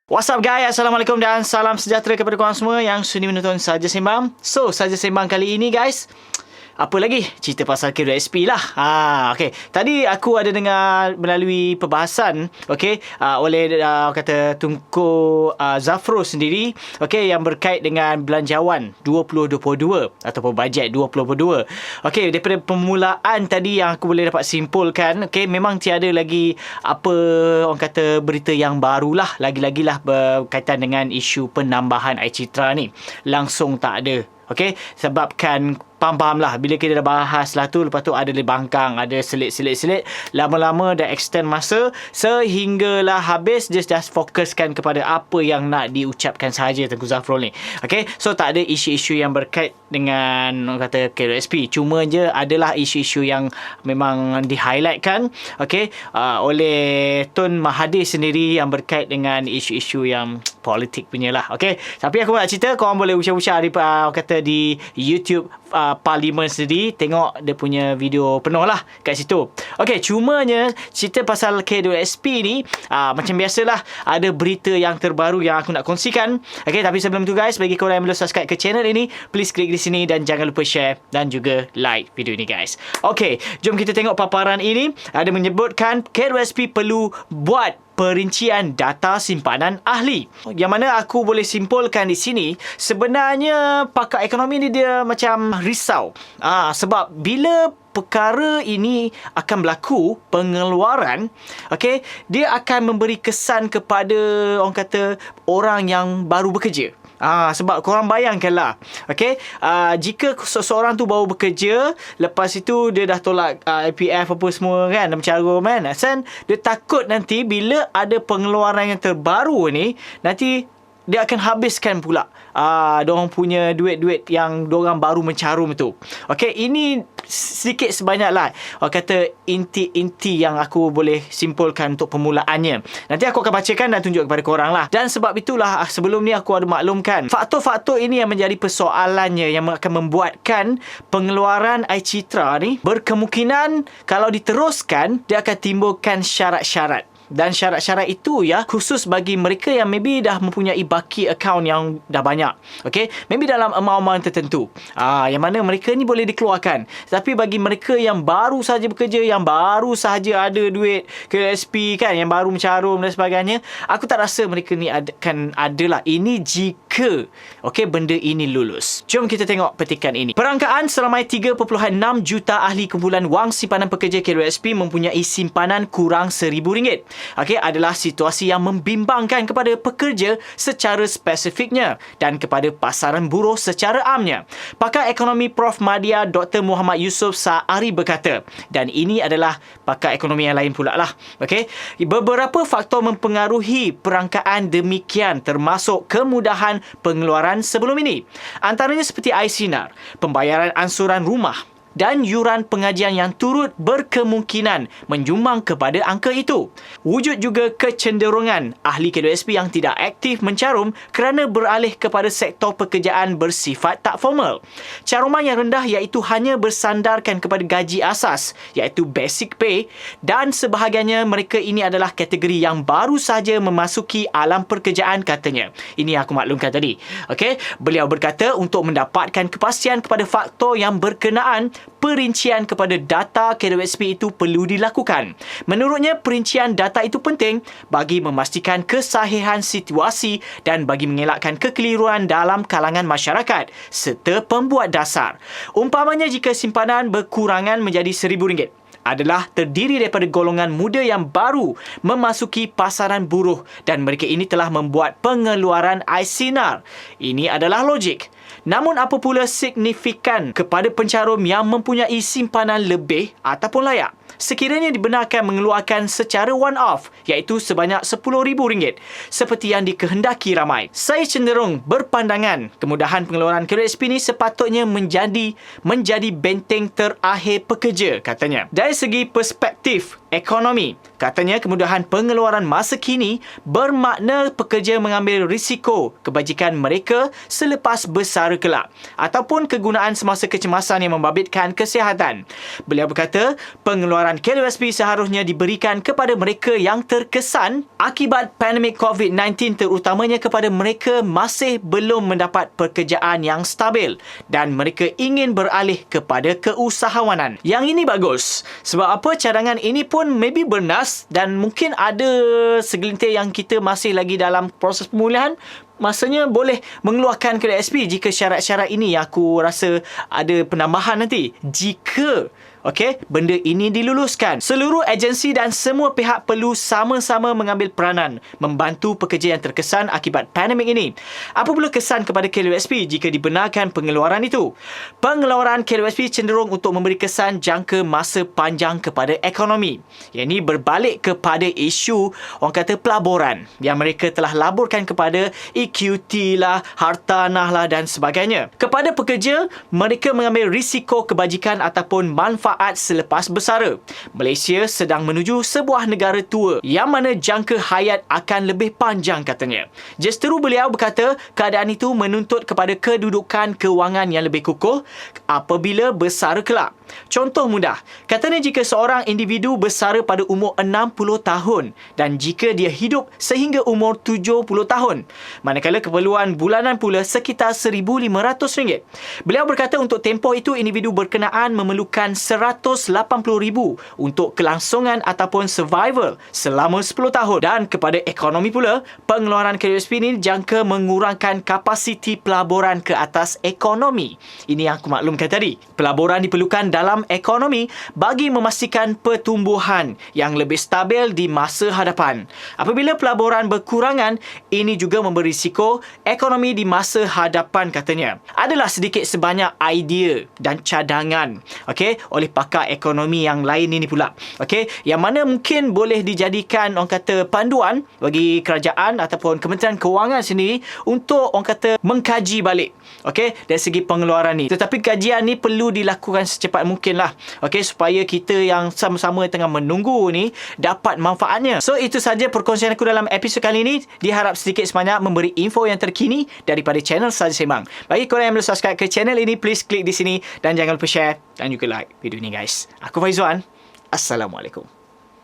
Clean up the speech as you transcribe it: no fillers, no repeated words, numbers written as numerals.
What's up guys, Assalamualaikum dan salam sejahtera kepada korang semua yang sudi menonton Saja Sembang. So, Saja Sembang kali ini guys, apa lagi? Cerita pasal K2SP lah. Okay. Tadi aku ada dengar melalui perbahasan oleh kata Tunku Zafro sendiri, yang berkait dengan belanjawan 2022 ataupun bajet 2022. Daripada permulaan tadi yang aku boleh dapat simpulkan, memang tiada lagi apa orang kata berita yang barulah, lagi-lagi lah berkaitan dengan isu penambahan air citra ni. Langsung tak ada. Sebabkan faham lah, bila kita dah bahas lah tu, lepas tu ada bangkang, ada selit, lama-lama dah extend masa sehinggalah habis. Just fokuskan kepada apa yang nak diucapkan sahaja Tengku Zafrul ni. So tak ada isu-isu yang berkait dengan orang kata K2SP. Cuma je adalah isu-isu yang memang di-highlightkan oleh Tun Mahathir sendiri yang berkait dengan isu-isu yang politik punya lah. Tapi aku nak cerita, korang boleh ucap-ucap di YouTube Parlimen sendiri, tengok dia punya video penuh lah kat situ. Cumanya cerita pasal K2SP ni, macam biasalah, ada berita yang terbaru yang aku nak kongsikan. Tapi sebelum tu guys, bagi korang yang belum subscribe ke channel ini, please klik di sini dan jangan lupa share dan juga like video ini guys. Jom kita tengok paparan ini. Ada menyebutkan K2SP perlu buat perincian data simpanan ahli. Yang mana aku boleh simpulkan di sini, sebenarnya pakar ekonomi ni dia macam risau. Sebab bila perkara ini akan berlaku, pengeluaran, dia akan memberi kesan kepada orang yang baru bekerja. Sebab korang bayangkanlah, jika seseorang tu baru bekerja, lepas itu dia dah tolak IPF apa semua kan, dah mencarum kan, dia takut nanti bila ada pengeluaran yang terbaru ni, nanti dia akan habiskan pula diorang punya duit-duit yang diorang baru mencarum tu. Ini sedikit sebanyak lah kata inti-inti yang aku boleh simpulkan untuk permulaannya. Nanti aku akan bacakan dan tunjuk kepada korang lah. Dan sebab itulah sebelum ni aku ada maklumkan faktor-faktor ini yang menjadi persoalannya, yang akan membuatkan pengeluaran air citra ni berkemungkinan kalau diteruskan, dia akan timbulkan syarat-syarat. Dan syarat-syarat itu khusus bagi mereka yang maybe dah mempunyai baki akaun yang dah banyak. Maybe dalam amount-amount tertentu. Yang mana mereka ni boleh dikeluarkan. Tapi bagi mereka yang baru saja bekerja, yang baru saja ada duit ke SP kan, yang baru mencarum dan sebagainya, aku tak rasa mereka ni akan adalah. Ini jika benda ini lulus. Jom kita tengok petikan ini. Perangkaan seramai 3.6 juta ahli kumpulan wang simpanan pekerja K2SP mempunyai simpanan kurang RM1,000. Adalah situasi yang membimbangkan kepada pekerja secara spesifiknya dan kepada pasaran buruh secara amnya. Pakar ekonomi Prof Madya Dr. Muhammad Yusof Sa'ari berkata, dan ini adalah pakar ekonomi yang lain pula lah. Beberapa faktor mempengaruhi perangkaan demikian, termasuk kemudahan pengeluaran sebelum ini. Antaranya seperti air sinar, pembayaran ansuran rumah dan yuran pengajian yang turut berkemungkinan menyumbang kepada angka itu. Wujud juga kecenderungan ahli K2SP yang tidak aktif mencarum kerana beralih kepada sektor pekerjaan bersifat tak formal. Caruman yang rendah iaitu hanya bersandarkan kepada gaji asas, iaitu basic pay, dan sebahagiannya mereka ini adalah kategori yang baru saja memasuki alam pekerjaan katanya. Ini aku maklumkan tadi. Beliau berkata untuk mendapatkan kepastian kepada faktor yang berkenaan, perincian kepada data K2SP itu perlu dilakukan. Menurutnya, perincian data itu penting bagi memastikan kesahihan situasi dan bagi mengelakkan kekeliruan dalam kalangan masyarakat serta pembuat dasar. Umpamanya jika simpanan berkurangan menjadi RM1,000 adalah terdiri daripada golongan muda yang baru memasuki pasaran buruh dan mereka ini telah membuat pengeluaran air sinar. Ini adalah logik. Namun apa pula signifikan kepada pencarum yang mempunyai simpanan lebih ataupun layak? Sekiranya dibenarkan mengeluarkan secara one-off, iaitu sebanyak RM10,000, seperti yang dikehendaki ramai. Saya cenderung berpandangan kemudahan pengeluaran K2SP ini sepatutnya menjadi benteng terakhir pekerja, katanya. Dari segi perspektif ekonomi. Katanya kemudahan pengeluaran masa kini bermakna pekerja mengambil risiko kebajikan mereka selepas bersara kelak ataupun kegunaan semasa kecemasan yang membabitkan kesihatan. Beliau berkata, pengeluaran KWSP seharusnya diberikan kepada mereka yang terkesan akibat pandemik COVID-19, terutamanya kepada mereka masih belum mendapat pekerjaan yang stabil dan mereka ingin beralih kepada keusahawanan. Yang ini bagus. Sebab apa? Cadangan ini pun maybe bernas dan mungkin ada segelintir yang kita masih lagi dalam proses pemulihan. Masanya boleh mengeluarkan KWSP jika syarat-syarat ini yang aku rasa ada penambahan nanti. Jika benda ini diluluskan. Seluruh agensi dan semua pihak perlu sama-sama mengambil peranan membantu pekerja yang terkesan akibat pandemik ini. Apa pula kesan kepada KWSP jika dibenarkan pengeluaran itu? Pengeluaran KWSP cenderung untuk memberi kesan jangka masa panjang kepada ekonomi. Yang ini berbalik kepada isu orang kata pelaburan yang mereka telah laburkan kepada EQT lah, hartanah lah dan sebagainya. Kepada pekerja, mereka mengambil risiko kebajikan ataupun manfaat selepas bersara. Malaysia sedang menuju sebuah negara tua yang mana jangka hayat akan lebih panjang katanya. Justeru beliau berkata keadaan itu menuntut kepada kedudukan kewangan yang lebih kukuh apabila bersara kelak. Contoh mudah, katanya jika seorang individu bersara pada umur 60 tahun dan jika dia hidup sehingga umur 70 tahun, manakala keperluan bulanan pula sekitar RM1,500. Beliau berkata untuk tempoh itu individu berkenaan memerlukan RM180,000 untuk kelangsungan ataupun survival selama 10 tahun. Dan kepada ekonomi pula, pengeluaran KWSP ini jangka mengurangkan kapasiti pelaburan ke atas ekonomi. Ini yang aku maklumkan tadi. Pelaburan diperlukan dalam ekonomi bagi memastikan pertumbuhan yang lebih stabil di masa hadapan. Apabila pelaburan berkurangan, ini juga memberi risiko ekonomi di masa hadapan katanya. Adalah sedikit sebanyak idea dan cadangan oleh pakar ekonomi yang lain ini pula. Yang mana mungkin boleh dijadikan orang kata panduan bagi kerajaan ataupun Kementerian Kewangan sendiri untuk orang kata mengkaji balik dari segi pengeluaran ni. Tetapi kajian ni perlu dilakukan secepat mungkin lah supaya kita yang sama-sama tengah menunggu ni dapat manfaatnya. So itu saja perkongsian aku dalam episod kali ini. Diharap sedikit sebanyak memberi info yang terkini daripada channel Saja Sembang. Bagi korang yang belum subscribe ke channel ini, please klik di sini dan jangan lupa share dan juga like video ni guys. Aku Faizwan. Assalamualaikum.